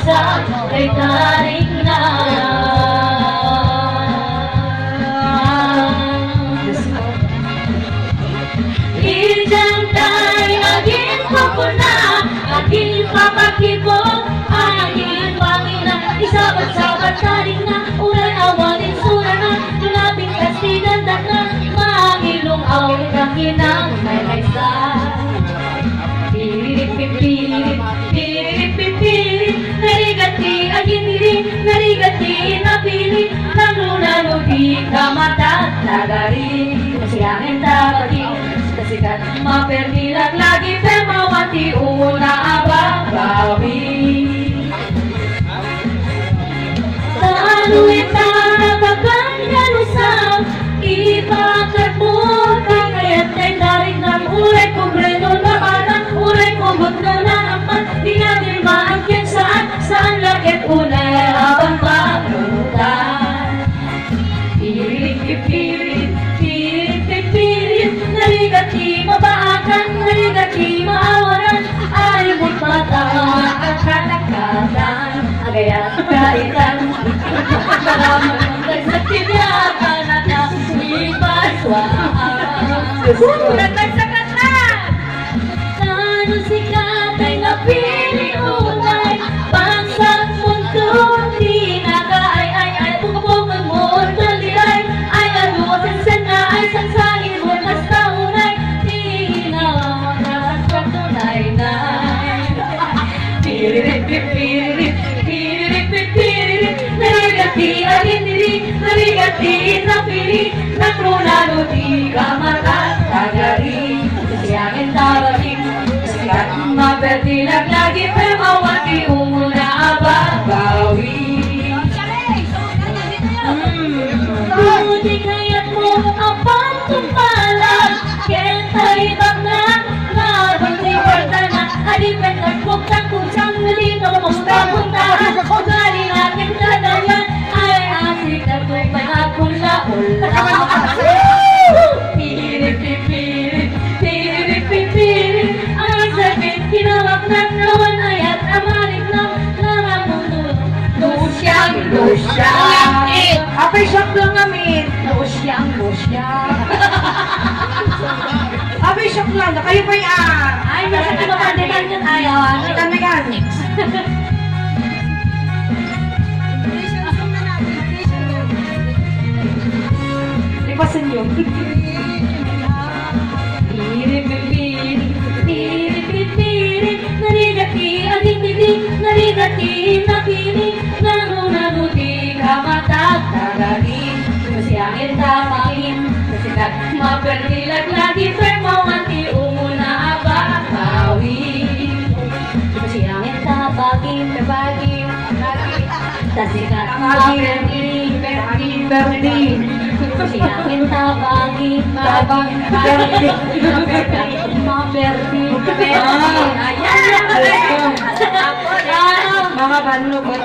sa kay tarik na. Ijang tayo agin ko na, agin papakibog, agin pangina, isabat-sabat tarik na, ulan awalin sura na, tulaping kastigan na, mangilong awit ang ginang may sa. Piripipirip, piripipirip, narigati agin diri, narigati napili, nalunalo di kamata, nagari, masiyangin tabati, kasikat maperdilag lagi, pemawati una ababawi. Taluin ta pagkangalusang, ipakat mo, kakaya't ay darig ng uray kong reno na parang uray kong butno na naman, di natin maangkin saan lakit unay habang panutan. Pirit-pirit, pirit-pirit, narigati mabaakan, narigati maawaran, alimot matawa at kalakatan, agayat kaitan, maramang sa tibyakan at ipaswaan. Nagtagsakat na! Saan sikat ay napili unay, pangsang mundo, di nakaay-ay-ay, pagkapungan mo, taliray, ay aluwasan na, ay sangsangin mo, basta unay, di na sa tunay-nay. Pirit-pirit, pirit-pirit, narigati agin diri, narigati napili, nakrunalo di kamata, tagari, kasiyangin tabati, kasikat maperdilag lagi, pemawati umuna ababawi. Buti kaya't mo ang pagtumpalan, kentay bang na, nabang-liwarta na, alipet at buktang kutsang, hindi ka mamunta-puntahan, ugali natin kadayan, ay asik at tupay akong laula. Pirit-pirit, pirit-pirit, ay sakit, kinawak ng lawan, ayat amarik ng mundo. Lusyang, lusyang, Apay shock lang namin. lusyang, lusyang. Apay shock lang. Kayo pa yan. Ay, nasa kinakandikan yun, ayaw. Kita na yan. Lipasan nyo. Pirit-pirit, narigati, ading-didi, narigati, napili, nanunabuti, kamatag, tagaling, masiyangin tamain, kasikat, maperdilag lagi, pemawati, umuna ababawi. Masiyangin tabagin, tabagin, kasikat, maperdilag, perdi, masiyangin tabagin, tabagin, maperdi, Mga banlo ba